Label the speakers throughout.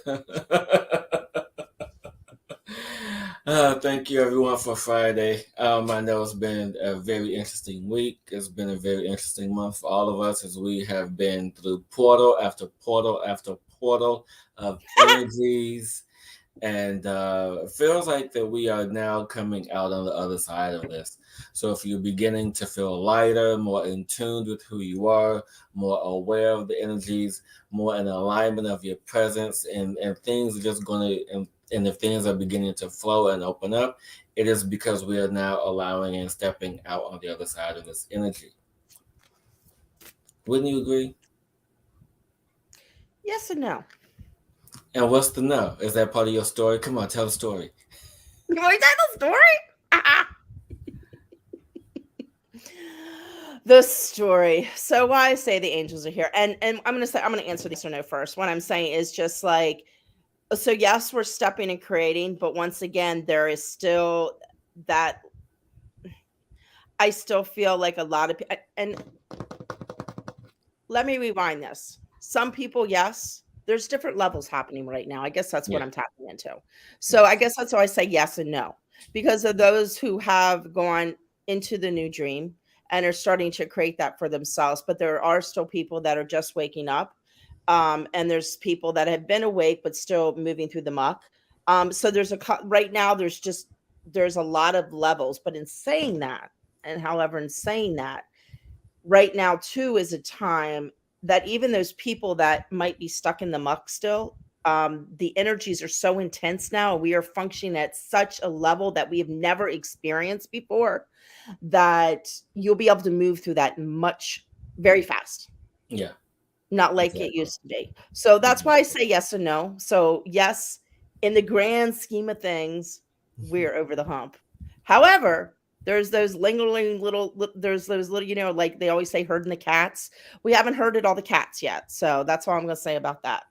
Speaker 1: Thank you everyone for Friday. I know it's been a very interesting week. It's been a very interesting month for all of us as we have been through portal after portal after portal of energies. And it feels like that we are now coming out on the other side of this. So if you're beginning to feel lighter, more in tune with who you are, more aware of the energies, more in alignment of your presence, and things are just going to, and if things are beginning to flow and open up, it is because we are now allowing and stepping out on the other side of this energy. Wouldn't you agree?
Speaker 2: Yes and no.
Speaker 1: And what's the no? Is that part of your story? Come on, tell the story.
Speaker 2: You want to tell the story? The story. So why I say the angels are here, and I'm gonna answer the yes or no first. What I'm saying is just like, so yes, we're stepping and creating, but once again, there is still that. I still feel like a lot of and let me rewind this. Some people, yes, there's different levels happening right now. I guess that's what
Speaker 1: Yeah.
Speaker 2: I'm tapping into. So I
Speaker 1: Yes.
Speaker 2: guess that's why I say yes and no, because of those who have gone into the new dream and are starting to create that for themselves. But there are still people that are just waking up. And there's people that have been awake but still moving through the muck. So there's right now, there's a lot of levels. But in saying that, and however, in saying that, right now too is a time that even those people that might be stuck in the muck still, the energies are so intense now. We are functioning at such a level that we have never experienced before, that you'll be able to move through that much very fast,
Speaker 1: Yeah.
Speaker 2: not like it
Speaker 1: Exactly.
Speaker 2: used to be. So that's why I
Speaker 1: Exactly.
Speaker 2: say yes and no. So yes, in the grand scheme of things, we're over the hump. However, there's those lingering there's those little, like they always say, herding the cats. We haven't herded all the cats yet. So that's all I'm going to say about that.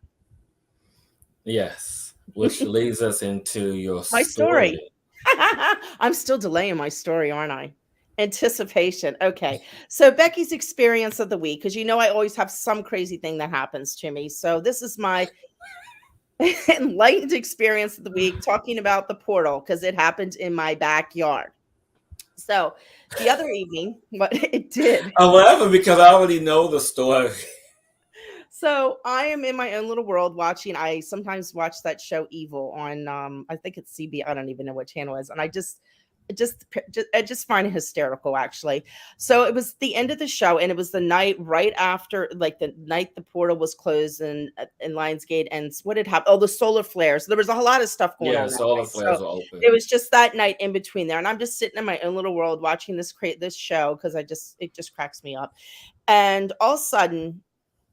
Speaker 1: Yes, which leads us into your
Speaker 2: My story.
Speaker 1: story.
Speaker 2: I'm still delaying my story, aren't I? Anticipation. Okay. So Becky's experience of the week, because I always have some crazy thing that happens to me. So this is my enlightened experience of the week, talking about the portal because it happened in my backyard. So the other evening, what it did.
Speaker 1: I'm laughing because I already know the story.
Speaker 2: So I am in my own little world watching. I sometimes watch that show Evil on I think it's CB. I don't even know what channel it is, and I just find it hysterical actually. So it was the end of the show, and it was the night right after, like the night the portal was closed in Lionsgate, and what had happened? Oh, the solar flares. There was a lot of stuff going
Speaker 1: Yeah,
Speaker 2: on that
Speaker 1: solar
Speaker 2: night. So
Speaker 1: flares are open.
Speaker 2: it was just that night in between there, and I'm just sitting in my own little world watching this show because it just cracks me up. And all of a sudden,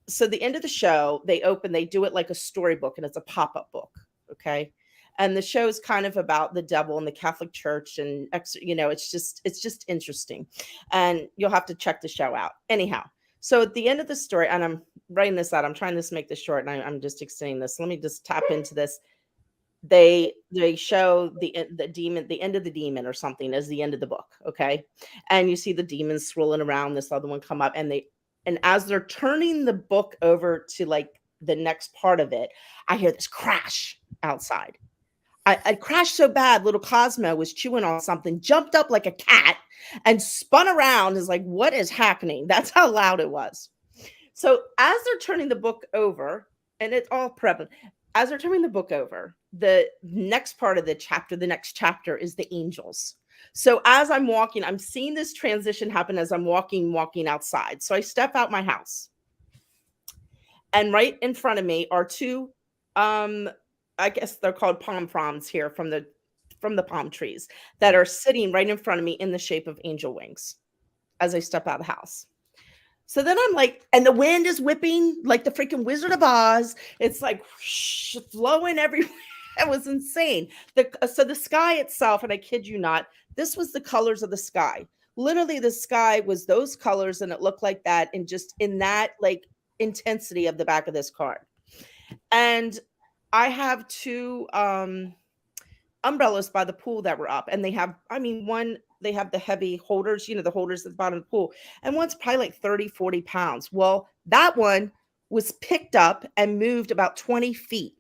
Speaker 2: so the end of the show, they do it like a storybook, and it's a pop-up book. Okay. And the show is kind of about the devil and the Catholic Church, and it's just interesting. And you'll have to check the show out. Anyhow, so at the end of the story, and I'm writing this out, I'm trying to make this short, and I'm just extending this. Let me just tap into this. They show the demon, the end of the demon or something, as the end of the book. Okay. And you see the demons swirling around, this other one come up, and as they're turning the book over to like the next part of it, I hear this crash outside. I crashed so bad, little Cosmo was chewing on something, jumped up like a cat, and spun around. Is like, what is happening? That's how loud it was. So as they're turning the book over, and it's all prevalent, as they're turning the book over, the next part of the next chapter is the angels. So as I'm walking, I'm seeing this transition happen as I'm walking outside. So I step out my house, and right in front of me are two, um, I guess they're called palm fronds here, from the palm trees that are sitting right in front of me in the shape of angel wings as I step out of the house. So then I'm like, and the wind is whipping like the freaking Wizard of Oz. It's like whoosh, flowing everywhere. It was insane. So the sky itself, and I kid you not, this was the colors of the sky. Literally, the sky was those colors, and it looked like that, and just in that like intensity of the back of this card. And I have two umbrellas by the pool that were up, and one, they have the heavy holders, the holders at the bottom of the pool, and one's probably like 30, 40 pounds. Well, that one was picked up and moved about 20 feet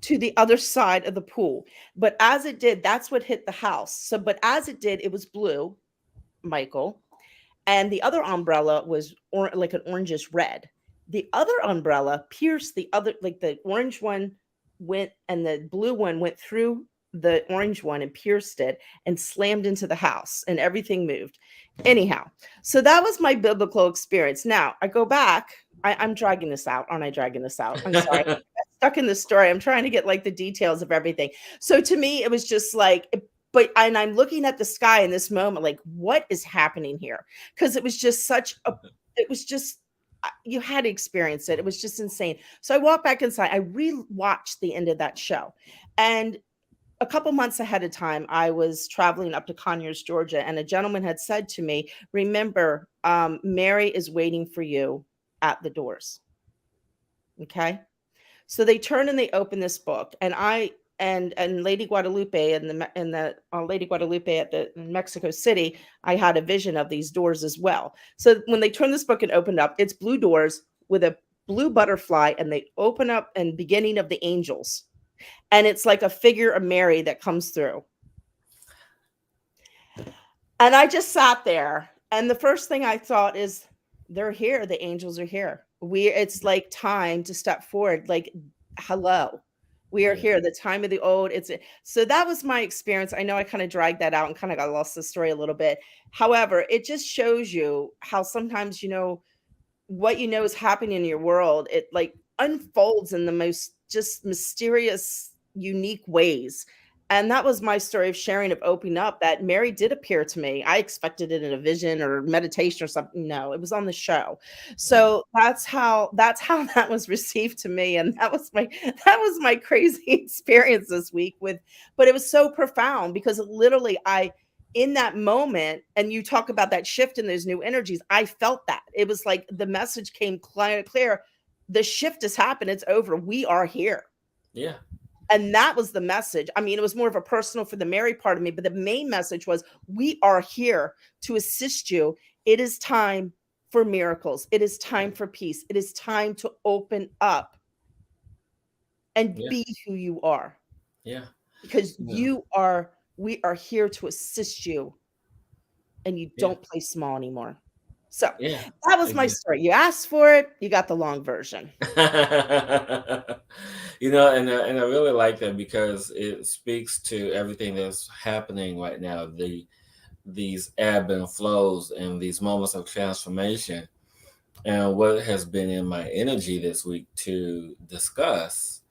Speaker 2: to the other side of the pool. But as it did, that's what hit the house. So, but as it did, it was blue, Michael, and the other umbrella was like an orangish red. The other umbrella pierced the other, like the orange one went and the blue one went through the orange one and pierced it and slammed into the house and everything moved. Anyhow, so that was my biblical experience. Now I go back. I'm dragging this out. Aren't I dragging this out? I'm sorry. I'm stuck in the story. I'm trying to get like the details of everything. So to me, it was just like, but and I'm looking at the sky in this moment, like, what is happening here? Because it was just such a, it was just, you had to experience it. It was just insane. So I walked back inside. I rewatched the end of that show. And a couple months ahead of time, I was traveling up to Conyers, Georgia, and a gentleman had said to me, remember, Mary is waiting for you at the doors. Okay. So they turn and they open this book, and and Lady Guadalupe and the Lady Guadalupe at the Mexico City, I had a vision of these doors as well. So when they turn this book and open up, it's blue doors with a blue butterfly, and they open up and beginning of the angels, and it's like a figure of Mary that comes through. And I just sat there, and the first thing I thought is, they're here. The angels are here. It's like time to step forward. Like, hello, we are here. The time of the old. So that was my experience. I know I kind of dragged that out and kind of got lost in the story a little bit. However, it just shows you how sometimes, what is happening in your world. It like unfolds in the most just mysterious, unique ways. And that was my story of sharing, of opening up, that Mary did appear to me. I expected it in a vision or meditation or something. No, it was on the show. So that's how that was received to me. And that was my crazy experience this week but it was so profound because literally in that moment, and you talk about that shift in those new energies, I felt that. It was like the message came clear. The shift has happened. It's over. We are here.
Speaker 1: Yeah.
Speaker 2: And that was the message. I mean, it was more of a personal for the Mary part of me, but the main message was, we are here to assist you. It is time for miracles. It is time for peace. It is time to open up and be who you are.
Speaker 1: Yeah.
Speaker 2: Because we are here to assist you, and you don't play small anymore. So that was my story. You asked for it. You got the long version.
Speaker 1: And I really like that because it speaks to everything that's happening right now. These ebb and flows and these moments of transformation. And what has been in my energy this week to discuss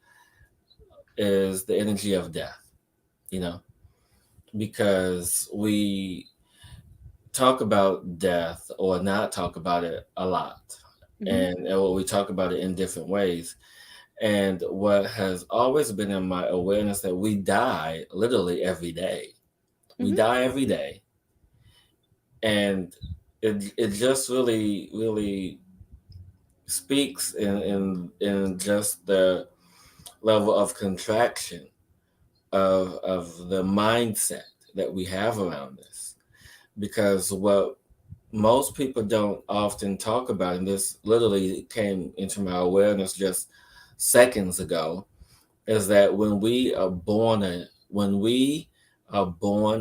Speaker 1: is the energy of death, because we talk about death or not talk about it a lot. Mm-hmm. And we talk about it in different ways. And what has always been in my awareness that we die literally every day. We die every day. And it just really, really speaks in just the level of contraction of the mindset that we have around this. Because what most people don't often talk about, and this literally came into my awareness just seconds ago, is that when we are born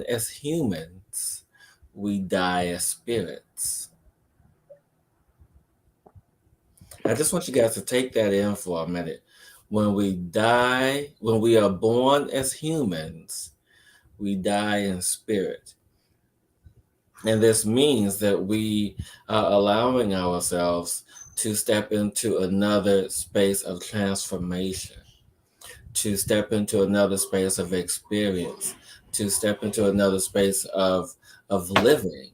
Speaker 1: as humans, we die as spirits. I just want you guys to take that in for a minute. When we are born as humans, we die in spirit. And this means that we are allowing ourselves to step into another space of transformation, to step into another space of experience, to step into another space of living.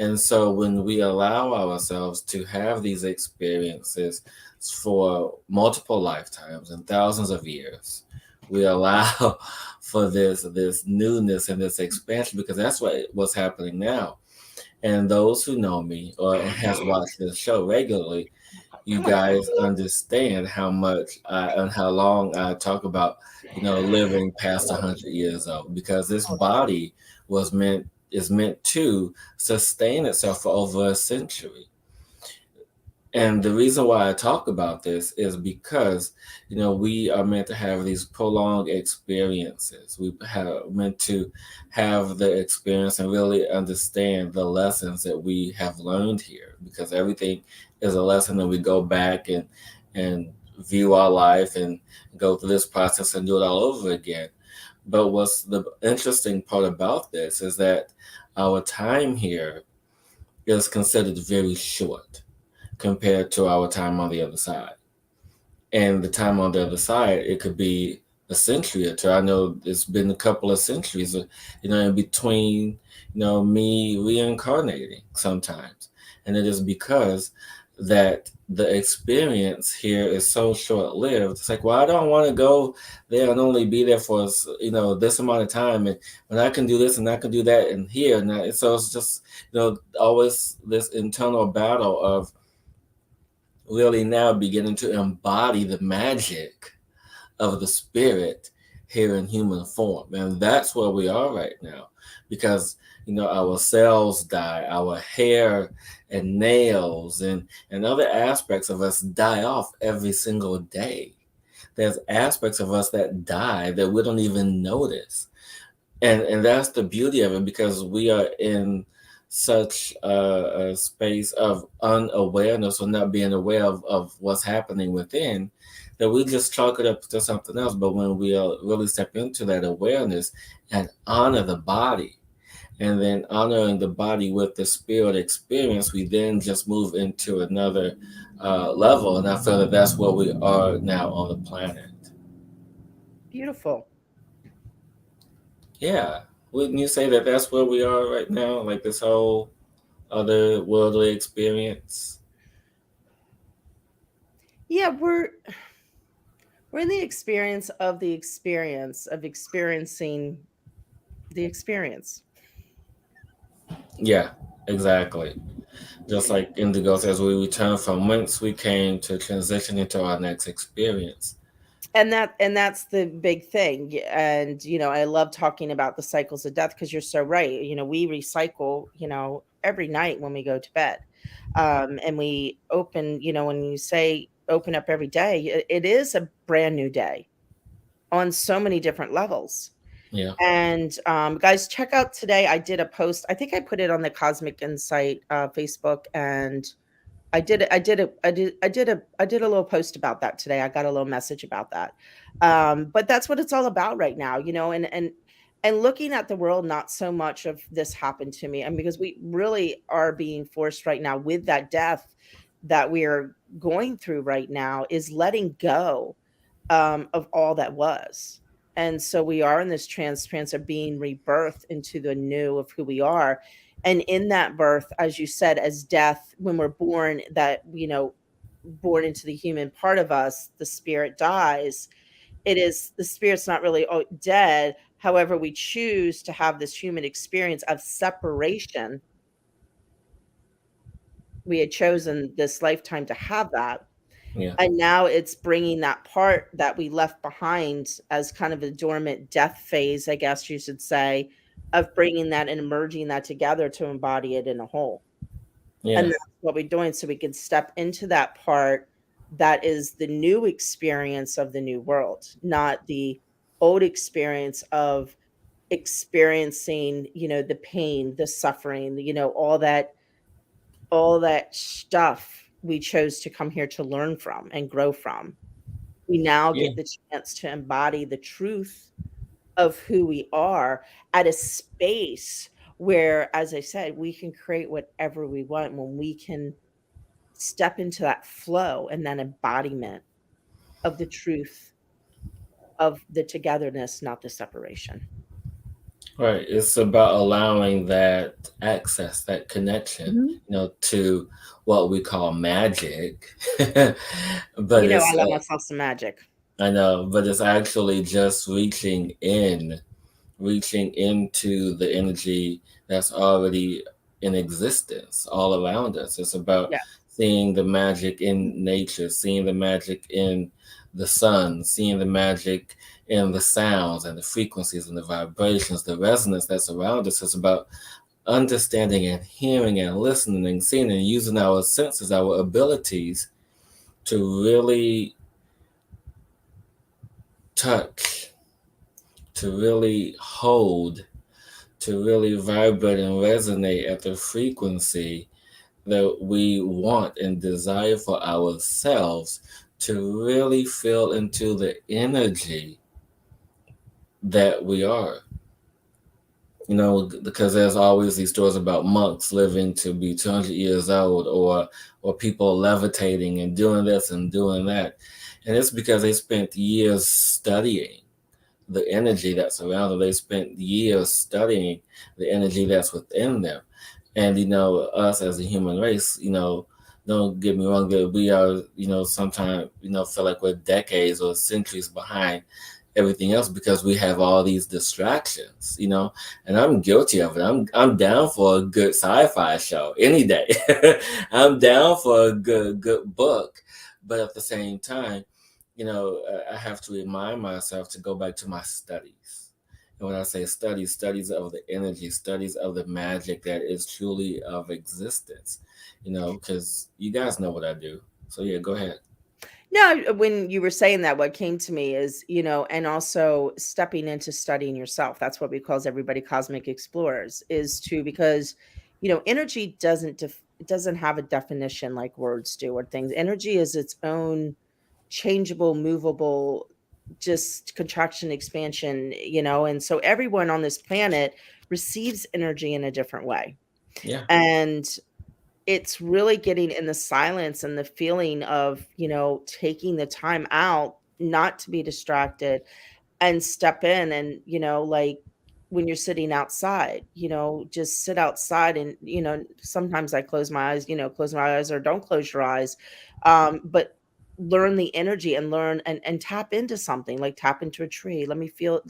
Speaker 1: And so when we allow ourselves to have these experiences for multiple lifetimes and thousands of years, we allow for this newness and this expansion, because that's what's happening now. And those who know me or has watched this show regularly, you guys understand how much and how long I talk about, living past 100 years old, because this body is meant to sustain itself for over a century. And the reason why I talk about this is because, we are meant to have these prolonged experiences. We have meant to have the experience and really understand the lessons that we have learned here, because everything is a lesson, and we go back and view our life and go through this process and do it all over again. But what's the interesting part about this is that our time here is considered very short compared to our time on the other side. And the time on the other side, it could be a century or two. I know it's been a couple of centuries, in between, me reincarnating sometimes. And it is because that the experience here is so short lived. It's like, well, I don't want to go there and only be there for, this amount of time. And when I can do this and I can do that and here. So it's just, always this internal battle of really now beginning to embody the magic of the spirit here in human form. And that's where we are right now, because our cells die, our hair and nails and other aspects of us die off every single day. There's aspects of us that die that we don't even notice. And that's the beauty of it, because we are in such a space of unawareness, or not being aware of what's happening within, that we just chalk it up to something else. But when we really step into that awareness and honor the body, and then honoring the body with the spirit experience, we then just move into another level. And I feel that that's where we are now on the planet.
Speaker 2: Beautiful.
Speaker 1: Yeah. Wouldn't you say that that's where we are right now? Like this whole other worldly experience?
Speaker 2: Yeah, we're in the experience of experiencing the experience.
Speaker 1: Yeah, exactly. Just like Indigo says, we return from whence we came to transition into our next experience.
Speaker 2: And that's the big thing. And I love talking about the cycles of death, because you're so right. We recycle, every night when we go to bed. And we open, when you say open up every day, it is a brand new day on so many different levels.
Speaker 1: Yeah,
Speaker 2: And guys, check out today. I did a post. I think I put it on the Cosmic Insight Facebook, and I did a little post about that today. I got a little message about that. But that's what it's all about right now, and looking at the world, not so much of this happened to me. And because we really are being forced right now with that death that we are going through right now, is letting go of all that was. And so we are in this trance of being rebirthed into the new of who we are. And in that birth, as you said, as death, when we're born, that, born into the human part of us, the spirit dies. It is, the spirit's not really dead. However, we choose to have this human experience of separation. We had chosen this lifetime to have that.
Speaker 1: yeah,
Speaker 2: And now it's bringing that part that we left behind as kind of a dormant death phase, I guess you should say, of bringing that and merging that together to embody it in a whole. And
Speaker 1: yeah,
Speaker 2: that's what we're doing, so we can step into that part that is the new experience of the new world, not the old experience of experiencing, the pain, the suffering, all that stuff we chose to come here to learn from and grow from. We now
Speaker 1: yeah.
Speaker 2: get the chance to embody the truth of who we are at a space where, as I said, we can create whatever we want when we can step into that flow and that embodiment of the truth of the togetherness, not the separation.
Speaker 1: Right. It's about allowing that access, that connection,
Speaker 2: Mhm.
Speaker 1: to what we call magic. But
Speaker 2: I
Speaker 1: it's,
Speaker 2: love myself some magic.
Speaker 1: I know, but it's actually just reaching into the energy that's already in existence all around us. It's about
Speaker 2: Yeah.
Speaker 1: seeing the magic in nature, seeing the magic in the sun, seeing the magic in the sounds and the frequencies and the vibrations, the resonance that's around us. It's about understanding and hearing and listening and seeing and using our senses, our abilities to really touch, to really hold, to really vibrate and resonate at the frequency that we want and desire for ourselves, to really feel into the energy that we are. You know, because there's always these stories about monks living to be 200 years old, or people levitating and doing this and doing that. And it's because they spent years studying the energy that's around them. They spent years studying the energy that's within them. And, you know, us as a human race, you know, don't get me wrong, that we are, you know, sometimes, you know, feel like we're decades or centuries behind everything else because we have all these distractions, you know, and I'm guilty of it. I'm down for a good sci-fi show any day. I'm down for a good book, but at the same time, you know, I have to remind myself to go back to my studies. And when I say studies, studies of the energy, studies of the magic that is truly of existence, you know, because you guys know what I do. So yeah, go ahead.
Speaker 2: No, when you were saying that, what came to me is, and also stepping into studying yourself. That's what we calls everybody cosmic explorers, is to because, energy it doesn't have a definition like words do or things. Energy is its own changeable, movable, just contraction, expansion, and so everyone on this planet receives energy in a different way.
Speaker 1: Yeah,
Speaker 2: And it's really getting in the silence and the feeling of, taking the time out not to be distracted and step in and, like when you're sitting outside, just sit outside and, sometimes I close my eyes or don't close your eyes. But learn the energy and learn and tap into something, like tap into a tree. Let me feel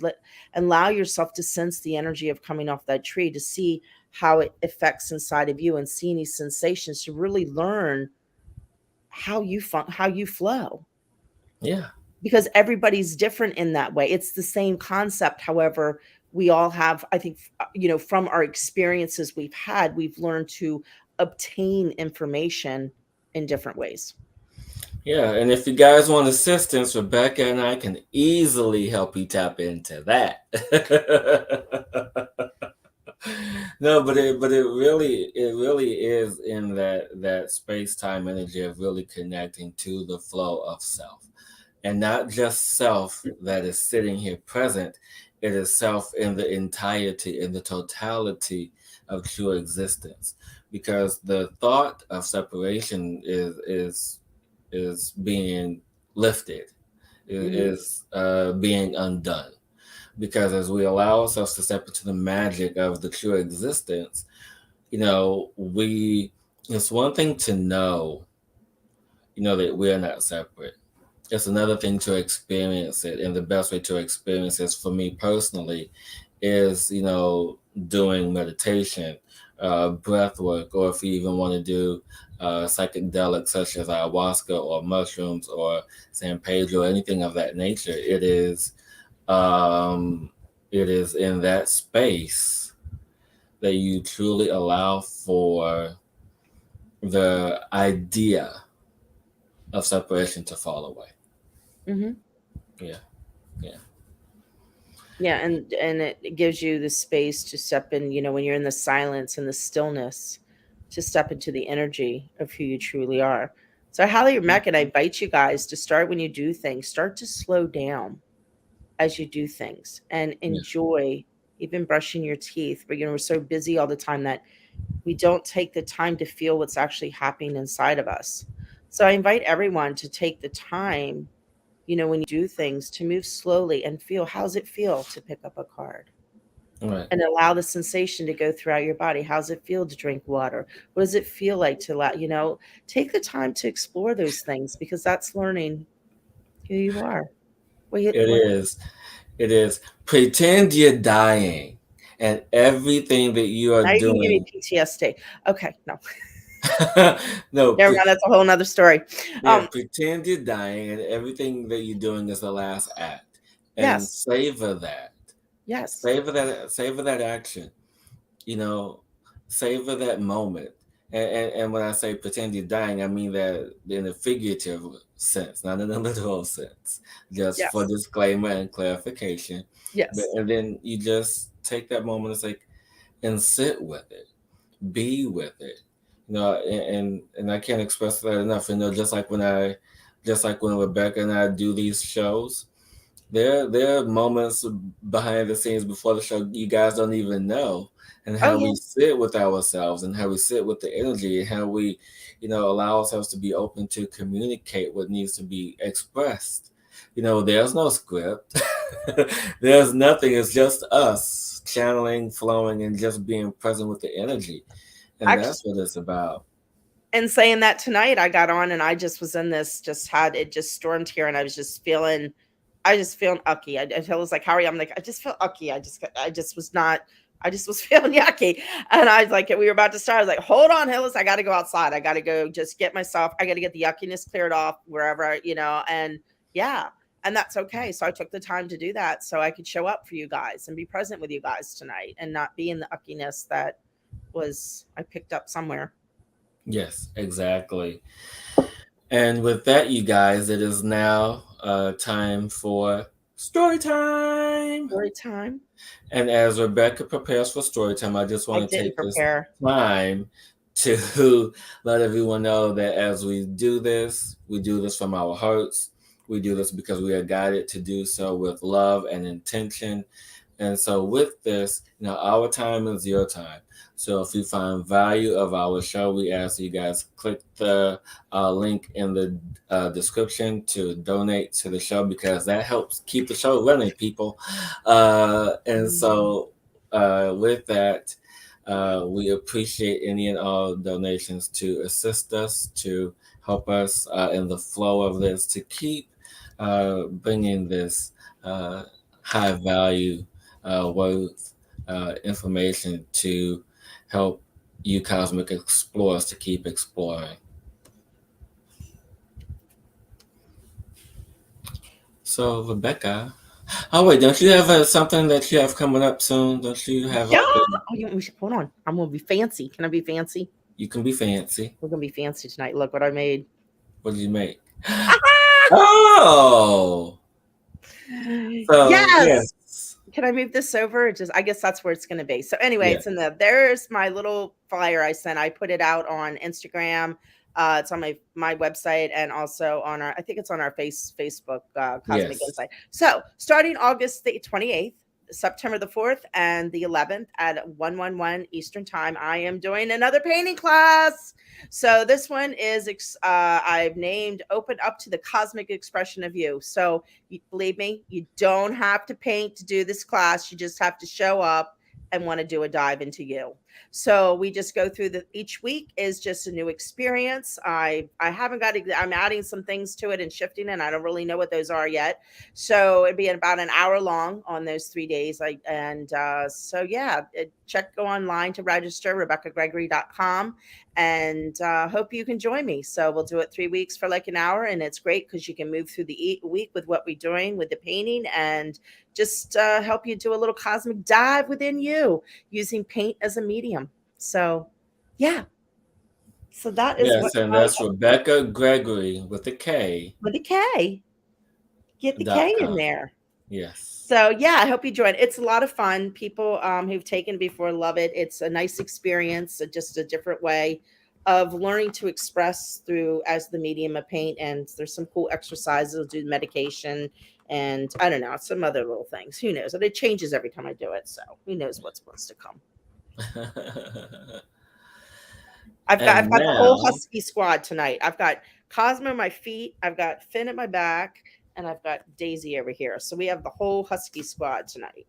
Speaker 2: and allow yourself to sense the energy of coming off that tree to see how it affects inside of you and see any sensations to really learn how you flow,
Speaker 1: yeah.
Speaker 2: because everybody's different in that way. It's the same concept. However, we all have, I think, from our experiences we've had, we've learned to obtain information in different ways.
Speaker 1: Yeah, and if you guys want assistance, Rebecca and I can easily help you tap into that. No, but it really is in that space time energy of really connecting to the flow of self, and not just self that is sitting here present. It is self in the entirety, in the totality of true existence, because the thought of separation is being lifted,
Speaker 2: Hmm.
Speaker 1: is being undone. Because as we allow ourselves to step into the magic of the true existence, you know, it's one thing to know, you know, that we're not separate. It's another thing to experience it. And the best way to experience this for me personally is, you know, doing meditation, breath work, or if you even want to do psychedelics such as ayahuasca or mushrooms or San Pedro, anything of that nature. Um, it is in that space that you truly allow for the idea of separation to fall away.
Speaker 2: Hmm.
Speaker 1: Yeah, yeah,
Speaker 2: Yeah, and it gives you the space to step in, when you're in the silence and the stillness, to step into the energy of who you truly are. So I highly recommend, I invite you guys to start when you do things, start to slow down as you do things and
Speaker 1: yeah.
Speaker 2: enjoy even brushing your teeth. But we're so busy all the time that we don't take the time to feel what's actually happening inside of us. So I invite everyone to take the time, when you do things, to move slowly and feel, how's it feel to pick up a card?
Speaker 1: All right.
Speaker 2: And allow the sensation to go throughout your body. How's it feel to drink water? What does it feel like to allow, take the time to explore those things, because that's learning who you are.
Speaker 1: It
Speaker 2: What
Speaker 1: is. It is. Pretend you're dying, and everything that you are
Speaker 2: now you're gonna give me
Speaker 1: doing.
Speaker 2: PTSD. Okay, no.
Speaker 1: No,
Speaker 2: Never mind, that's a whole nother story.
Speaker 1: yeah.
Speaker 2: Um,
Speaker 1: Pretend you're dying, and everything that you're doing is the last act, and
Speaker 2: yes,
Speaker 1: savor that.
Speaker 2: yes.
Speaker 1: Savor that. Savor that action. You know, savor that moment. And when I say pretend you're dying, I mean that in a figurative sense, not in a literal sense. Just for
Speaker 2: Yes.
Speaker 1: disclaimer and clarification. But
Speaker 2: Yes.
Speaker 1: and then you just take that moment and say, and sit with it, be with it. And I can't express that enough. Just like when Rebecca and I do these shows, there are moments behind the scenes before the show you guys don't even know, and
Speaker 2: Oh
Speaker 1: how
Speaker 2: yeah.
Speaker 1: we sit with ourselves and how we sit with the energy and how we, allow ourselves to be open to communicate what needs to be expressed. There's no script. There's nothing. It's just us channeling, flowing, and just being present with the energy. And that's
Speaker 2: Actually,
Speaker 1: what it's about.
Speaker 2: and saying that tonight, I got on and I just was in this, just had it just stormed here, and I just feeling ucky. I tell was like, Harry, I'm like, I just feel ucky. I just was not. I just was feeling yucky, and I was like, we were about to start. I was like, hold on, Hillis, I got to go outside. I got to go, just get myself. I got to get the yuckiness cleared off wherever, and yeah, and that's okay. So I took the time to do that, so I could show up for you guys and be present with you guys tonight, and not be in the uckiness that was I picked up somewhere.
Speaker 1: Yes, exactly. And with that, you guys, it is now time for story time.
Speaker 2: Story time.
Speaker 1: And as Rebecca prepares for story time, I just
Speaker 2: I
Speaker 1: want to
Speaker 2: didn't
Speaker 1: take this
Speaker 2: prepare.
Speaker 1: time to let everyone know that as we do this from our hearts. We do this because we are guided to do so with love and intention. And so, with this, our time is your time. So, if you find value of our show, we ask you guys click the link in the description to donate to the show, because that helps keep the show running, people. And
Speaker 2: Mhm.
Speaker 1: so, with that, we appreciate any and all donations to assist us, to help us in the flow of this, to keep bringing this uh, high value worth information to help you cosmic explorers to keep exploring. So, Rebecca, oh wait, don't you have something that you have coming up soon? Don't you have
Speaker 2: Yeah.
Speaker 1: a big?
Speaker 2: Oh, hold on. I'm gonna be fancy. Can I be fancy?
Speaker 1: You can be fancy.
Speaker 2: We're gonna be fancy tonight. Look what I made.
Speaker 1: What did you make? Oh, so
Speaker 2: Yes.
Speaker 1: yes,
Speaker 2: Can I move this over? Just I guess that's where it's gonna be. So anyway,
Speaker 1: yeah,
Speaker 2: it's in there's my little flyer I sent. I put it out on Instagram. It's on my website, and also on our I think it's on our Facebook Cosmic
Speaker 1: yes,
Speaker 2: Insight. So starting August the 28th, September the 4th, and the 11th at 111 Eastern time, I am doing another painting class. So this one is I've named "Open Up to the Cosmic Expression of You." So believe me, you don't have to paint to do this class. You just have to show up and want to do a dive into you. So we just go through the each week is just a new experience. I haven't got I'm adding some things to it and shifting, and I don't really know what those are yet. So it'd be about an hour long on those 3 days. So yeah, go online to register, RebeccaGregory.com, and hope you can join me. So we'll do it 3 weeks for like an hour, and it's great because you can move through the week with what we're doing with the painting, and just help you do a little cosmic dive within you using paint as a medium. So, yeah. So that is what
Speaker 1: yes, and
Speaker 2: my
Speaker 1: that's Rebecca Gregory with a K
Speaker 2: with the K. Get the
Speaker 1: dot
Speaker 2: K in
Speaker 1: com.
Speaker 2: there.
Speaker 1: Yes.
Speaker 2: So yeah, I hope you join. It's a lot of fun. People who've taken before love it. It's a nice experience, just a different way of learning to express through as the medium of paint. And there's some cool exercises, do medication, and I don't know, some other little things. Who knows? And it changes every time I do it. So who knows what's supposed to come. I've
Speaker 1: And
Speaker 2: got the whole
Speaker 1: now,
Speaker 2: husky squad tonight. I've got Cosmo at my feet, I've got Finn at my back, and I've got Daisy over here. So we have the whole husky squad tonight.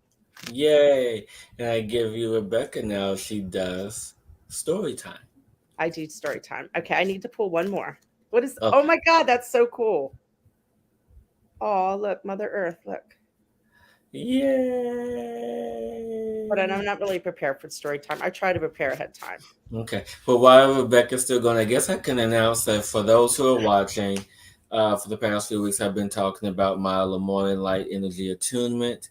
Speaker 1: yay! And I give you Rebecca now. She does story time.
Speaker 2: I do story time. Okay, I need to pull one more. What is oh
Speaker 1: Okay.
Speaker 2: my god, that's so cool. Oh, look, Mother Earth, look. But I'm
Speaker 1: Yay!
Speaker 2: not really prepared for story time. I try to prepare ahead of time.
Speaker 1: Okay. But while Rebecca's still going, I guess I can announce that for those who are watching, for the past few weeks, I've been talking about my Lemoyne Light Energy Attunement.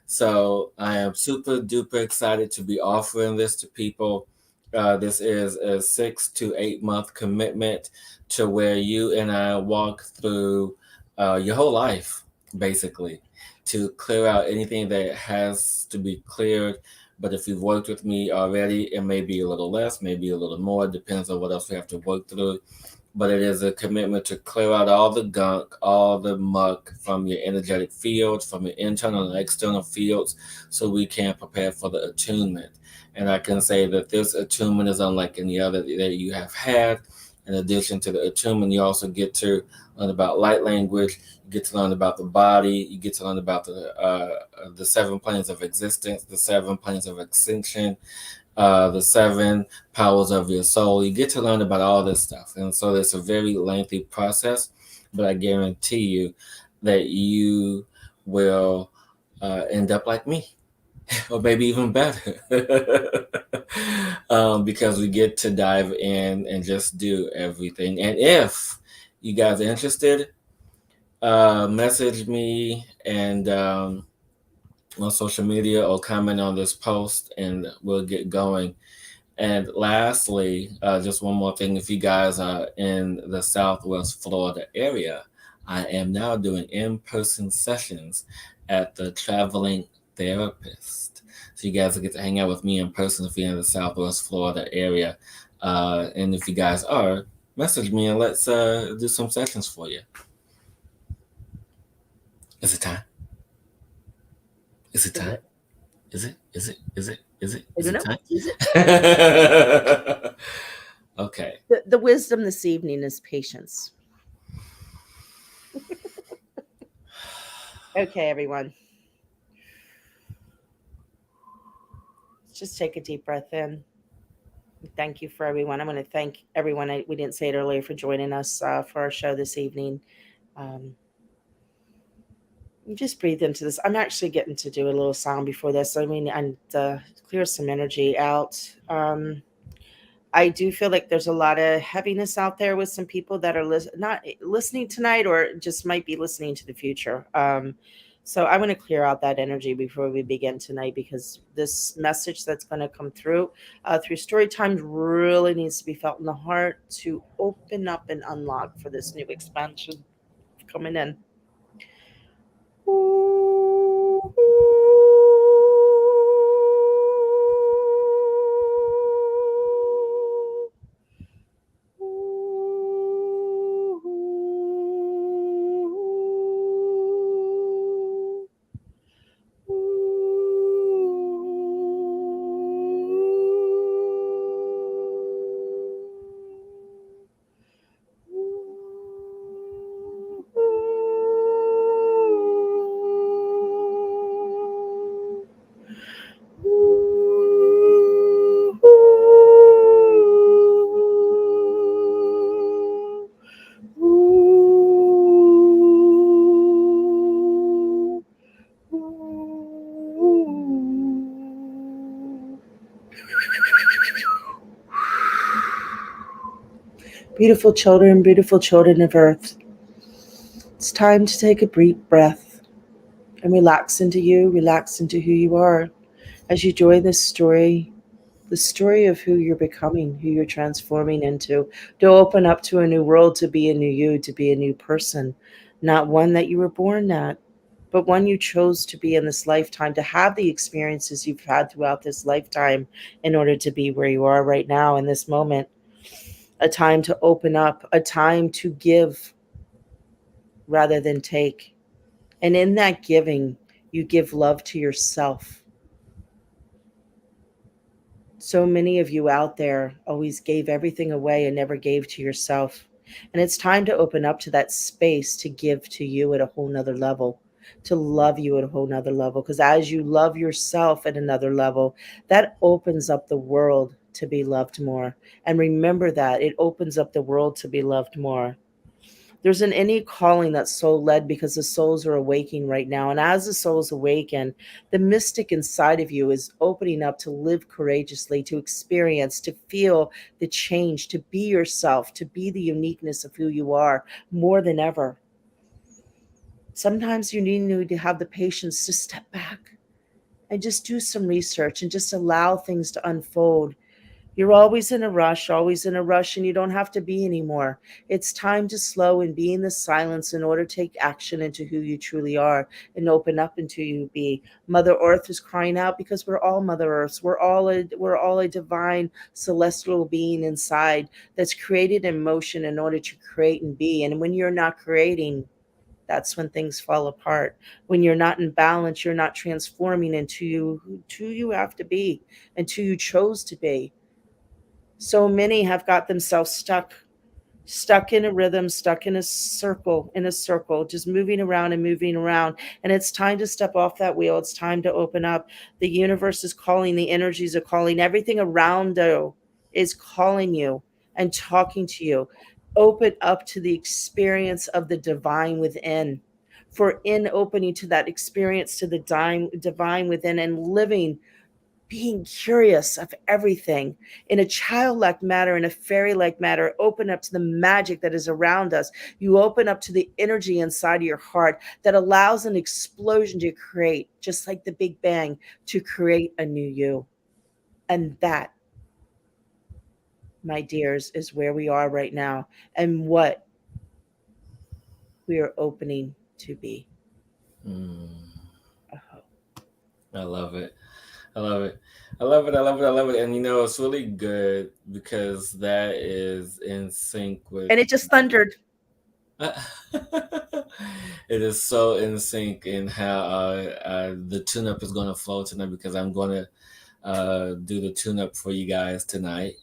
Speaker 1: So I am super duper excited to be offering this to people. This is a 6 to 8 month commitment to where you and I walk through your whole life, basically, to clear out anything that has to be cleared. But if you've worked with me already, it may be a little less, maybe a little more, depends on what else we have to work through. But it is a commitment to clear out all the gunk, all the muck from your energetic fields, from your internal and external fields, so we can prepare for the attunement. And I can say that this attunement is unlike any other that you have had. In addition to the attunement, you also get to learn about light language. You get to learn about the body. You get to learn about the 7 planes of existence, the 7 planes of ascension, the 7 powers of your soul. You get to learn about all this stuff. And so it's a very lengthy process, but I guarantee you that you will end up like me, or maybe even better. Because we get to dive in and just do everything. And if you guys are interested, message me and on social media or comment on this post and we'll get going. And lastly, just one more thing. If you guys are in the Southwest Florida area, I am now doing in-person sessions at the Traveling Therapist. So you guys will get to hang out with me in person if you're in the Southwest Florida area. And if you guys are, message me and let's do some sessions for you. Is it time? Is it time? Is it? Is it? Is it? Is it? Is it time?
Speaker 2: Is it?
Speaker 1: Okay.
Speaker 2: The wisdom this evening is patience. Okay, everyone. Let's just take a deep breath in. Thank you for everyone. I'm going to thank everyone. We didn't say it earlier, for joining us for our show this evening. Just breathe into this. I'm actually getting to do a little sound before this. I mean, and clear some energy out. I do feel like there's a lot of heaviness out there with some people that are not listening tonight, or just might be listening to the future. So I want to clear out that energy before we begin tonight, because this message that's going to come through story times really needs to be felt in the heart to open up and unlock for this new expansion coming in. Beautiful children of earth. It's time to take a deep breath and relax into you, relax into who you are as you join this story, the story of who you're becoming, who you're transforming into, to open up to a new world, to be a new you, to be a new person, not one that you were born at, but one you chose to be in this lifetime, to have the experiences you've had throughout this lifetime in order to be where you are right now in this moment. A time to open up, a time to give rather than take. And in that giving, you give love to yourself. So many of you out there always gave everything away and never gave to yourself. And it's time to open up to that space to give to you at a whole nother level, to love you at a whole nother level. Because as you love yourself at another level, that opens up the world to be loved more. And remember that it opens up the world to be loved more. There's an innate calling that's soul led, because the souls are awakening right now. And as the souls awaken, the mystic inside of you is opening up to live courageously, to experience, to feel the change, to be yourself, to be the uniqueness of who you are more than ever. Sometimes you need to have the patience to step back and just do some research and just allow things to unfold You're always in a rush, and you don't have to be anymore. It's time to slow and be in the silence in order to take action into who you truly are and open up into who you be. Mother Earth is crying out because we're all Mother Earths. We're all a divine celestial being inside that's created in motion in order to create and be. And when you're not creating, that's when things fall apart. When you're not in balance, you're not transforming into who you have to be and who you chose to be. So many have got themselves stuck in a rhythm, stuck in a circle, just moving around and moving around. And it's time to step off that wheel. It's time to open up. The universe is calling, the energies are calling, everything around you is calling you and talking to you. Open up to the experience of the divine within. For in opening to that experience to the divine within and living, being curious of everything in a childlike manner, in a fairy like manner, open up to the magic that is around us. You open up to the energy inside of your heart that allows an explosion to create, just like the Big Bang, to create a new you. And that, my dears, is where we are right now and what we are opening to be.
Speaker 1: Mm,
Speaker 2: Oh,
Speaker 1: I love it. I love it. I love it. I love it. I love it. And it's really good because that is in sync with.
Speaker 2: and it just thundered.
Speaker 1: It is so in sync in how the tune up is going to flow tonight because I'm going to do the tune up for you guys tonight.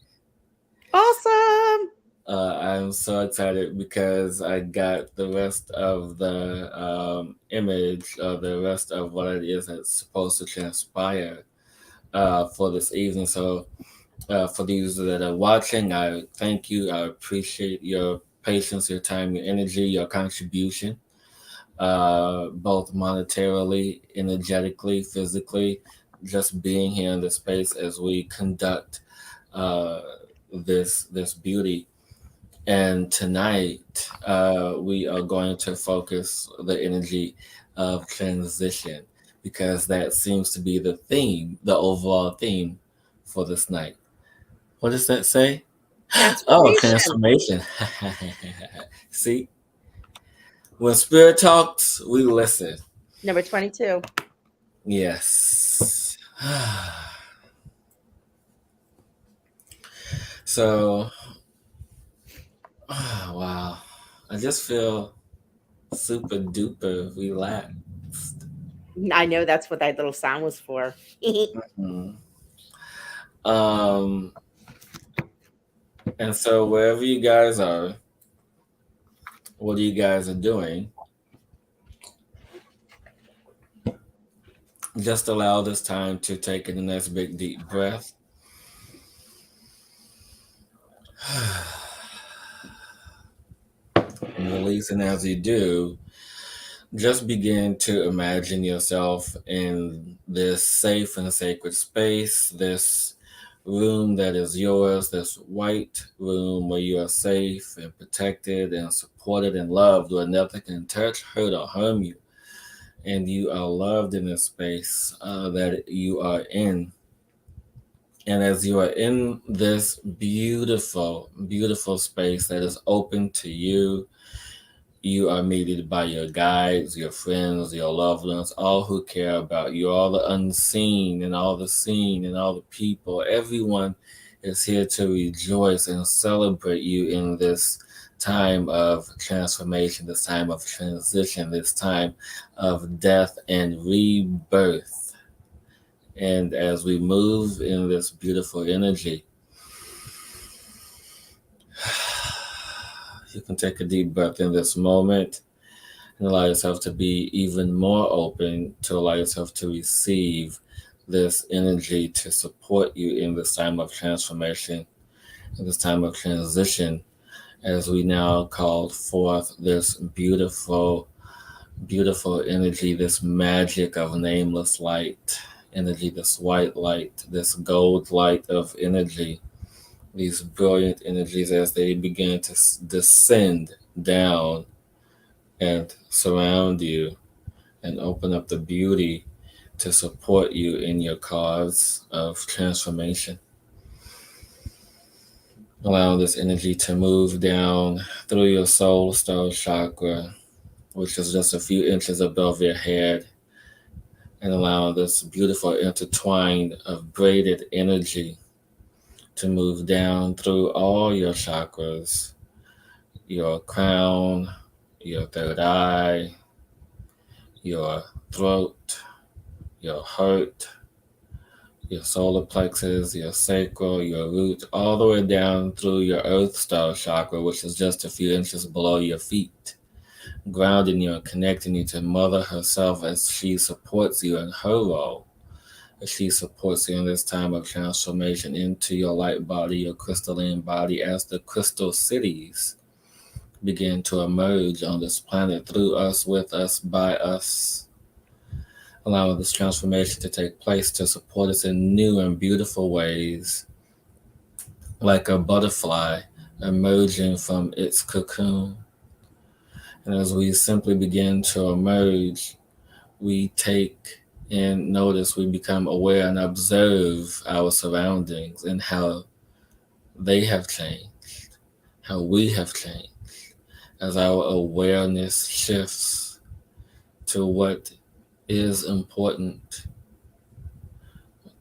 Speaker 2: Awesome.
Speaker 1: I'm so excited because I got the rest of the image, the rest of what it is that's supposed to transpire for this evening. So, for those that are watching, I thank you. I appreciate your patience, your time, your energy, your contribution, both monetarily, energetically, physically, just being here in this space as we conduct uh, this beauty. And tonight, we are going to focus the energy of transition because that seems to be the theme, the overall theme for this night. What does that say? Oh,
Speaker 2: Transformation.
Speaker 1: transformation. See, when spirit talks, we listen.
Speaker 2: Number 22.
Speaker 1: Yes. So, wow. I just feel super duper relaxed.
Speaker 2: I know that's what that little sound was for.
Speaker 1: Mhm. Um, and so wherever you guys are, what you guys are doing, just allow this time to take in a nice big deep breath. And release, and as you do, just begin to imagine yourself in this safe and sacred space, this room that is yours, this white room where you are safe and protected and supported and loved, where nothing can touch, hurt, or harm you. And you are loved in this space that you are in. And as you are in this beautiful, beautiful space that is open to you, you are meted by your guides, your friends, your loved ones, all who care about you, all the unseen and all the seen and all the people. Everyone is here to rejoice and celebrate you in this time of transformation, this time of transition, this time of death and rebirth. And as we move in this beautiful energy, you can take a deep breath in this moment and allow yourself to be even more open to allow yourself to receive this energy to support you in this time of transformation, in this time of transition, as we now call forth this beautiful, beautiful energy, this magic of nameless light energy, this white light, this gold light of energy, these brilliant energies as they begin to descend down and surround you and open up the beauty to support you in your cause of transformation. Allowing this energy to move down through your soul stone chakra, which is just a few inches above your head, and allowing this beautiful intertwine of braided energy to move down through all your chakras, your crown, your third eye, your throat, your heart, your solar plexus, your sacral, your root, all the way down through your earth star chakra, which is just a few inches below your feet, grounding you and connecting you to Mother herself as she supports you in her role, as she supports you in this time of transformation into your light body, your crystalline body, as the crystal cities begin to emerge on this planet through us, with us, by us, allowing this transformation to take place to support us in new and beautiful ways, like a butterfly emerging from its cocoon. And as we simply begin to emerge, we take in notice, we become aware and observe our surroundings and how they have changed, how we have changed, as our awareness shifts to what is important,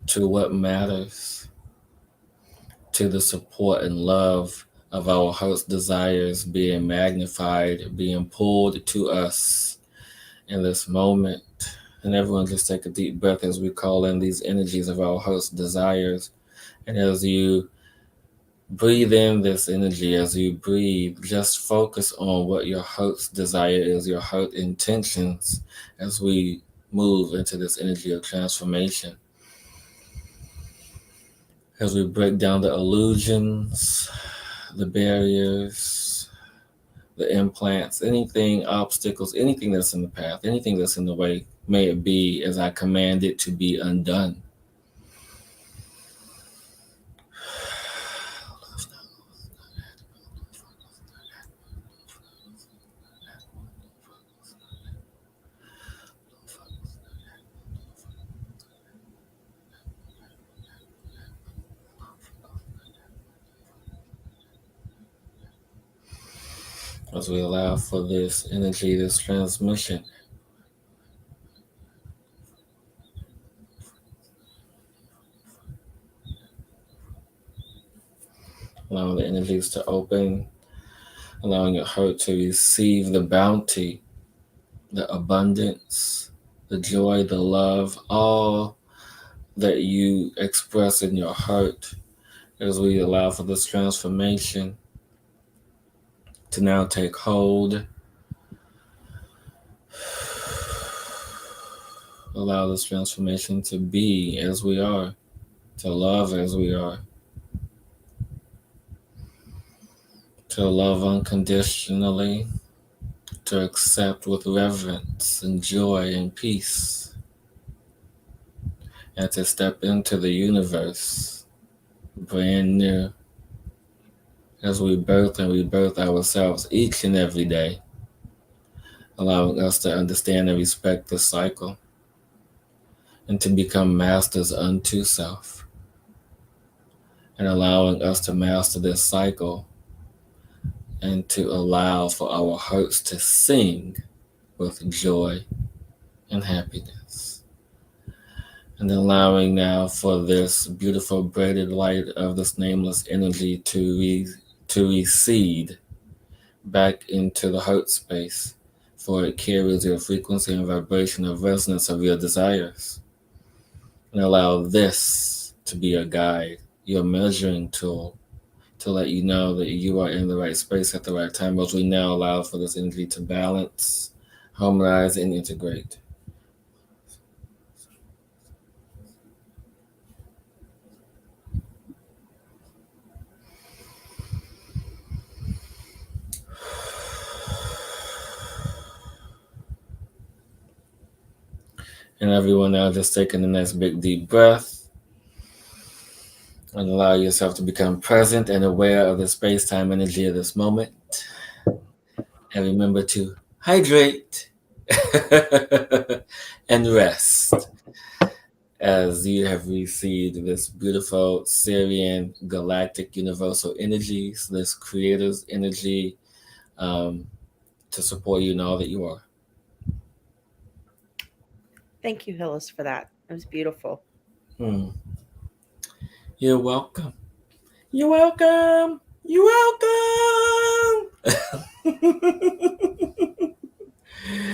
Speaker 1: to what matters, to the support and love of our heart's desires being magnified, being pulled to us in this moment. And everyone just take a deep breath as we call in these energies of our heart's desires. And as you breathe in this energy, as you breathe, just focus on what your heart's desire is, your heart intentions, as we move into this energy of transformation. As we break down the illusions, the barriers, the implants, anything, obstacles, anything that's in the path, anything that's in the way, may it be as I command it to be undone. As we allow for this energy, this transmission, allowing the energies to open, allowing your heart to receive the bounty, the abundance, the joy, the love, all that you express in your heart, as we allow for this transformation to now take hold. Allow this transformation to be as we are, to love as we are, to love unconditionally, to accept with reverence and joy and peace, and to step into the universe brand new, as we birth and rebirth ourselves each and every day, allowing us to understand and respect the cycle and to become masters unto self, and allowing us to master this cycle and to allow for our hearts to sing with joy and happiness. And allowing now for this beautiful braided light of this nameless energy to recede back into the heart space, for it carries your frequency and vibration of resonance of your desires. And allow this to be a guide, your measuring tool, to let you know that you are in the right space at the right time, as we now allow for this energy to balance, harmonize, and integrate. And everyone now just taking the next big deep breath, and allow yourself to become present and aware of the space-time energy of this moment. And remember to hydrate and rest. as you have received this beautiful Syrian galactic universal energies, this creator's energy, um, to support you in all that you are.
Speaker 2: Thank you, Hillis, for that. It was beautiful.
Speaker 1: Hmm. You're welcome. You're welcome. You're welcome.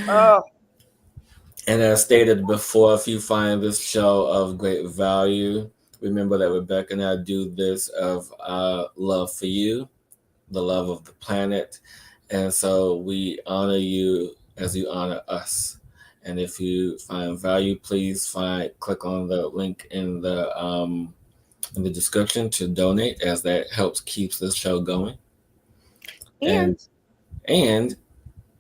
Speaker 2: Oh,
Speaker 1: And as stated before, if you find this show of great value, remember that Rebecca and I do this of our love for you, the love of the planet. And so we honor you as you honor us. And if you find value, please click on the link in the description to donate, as that helps keeps this show going.
Speaker 2: and
Speaker 1: And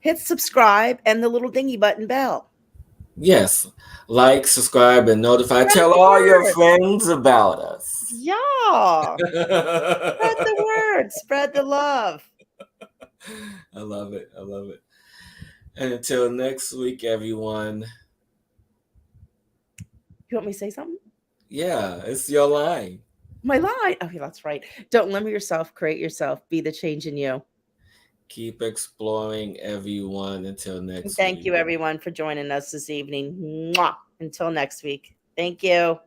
Speaker 2: hit subscribe and the little dingy button bell.
Speaker 1: yes, like, subscribe, and notify.
Speaker 2: Spread
Speaker 1: Tell
Speaker 2: the
Speaker 1: all your
Speaker 2: word.
Speaker 1: friends about us.
Speaker 2: Yeah. Spread the word. Spread the love.
Speaker 1: I love it. I love it. And until next week, everyone.
Speaker 2: You want me to say something?
Speaker 1: Yeah, it's your line.
Speaker 2: My line. Okay, that's right. Don't limit yourself. Create yourself. Be the change in you.
Speaker 1: Keep exploring, everyone. Until
Speaker 2: And
Speaker 1: next
Speaker 2: thank
Speaker 1: week.
Speaker 2: you, everyone, for joining us this evening. Mwah. Until next week. Thank you.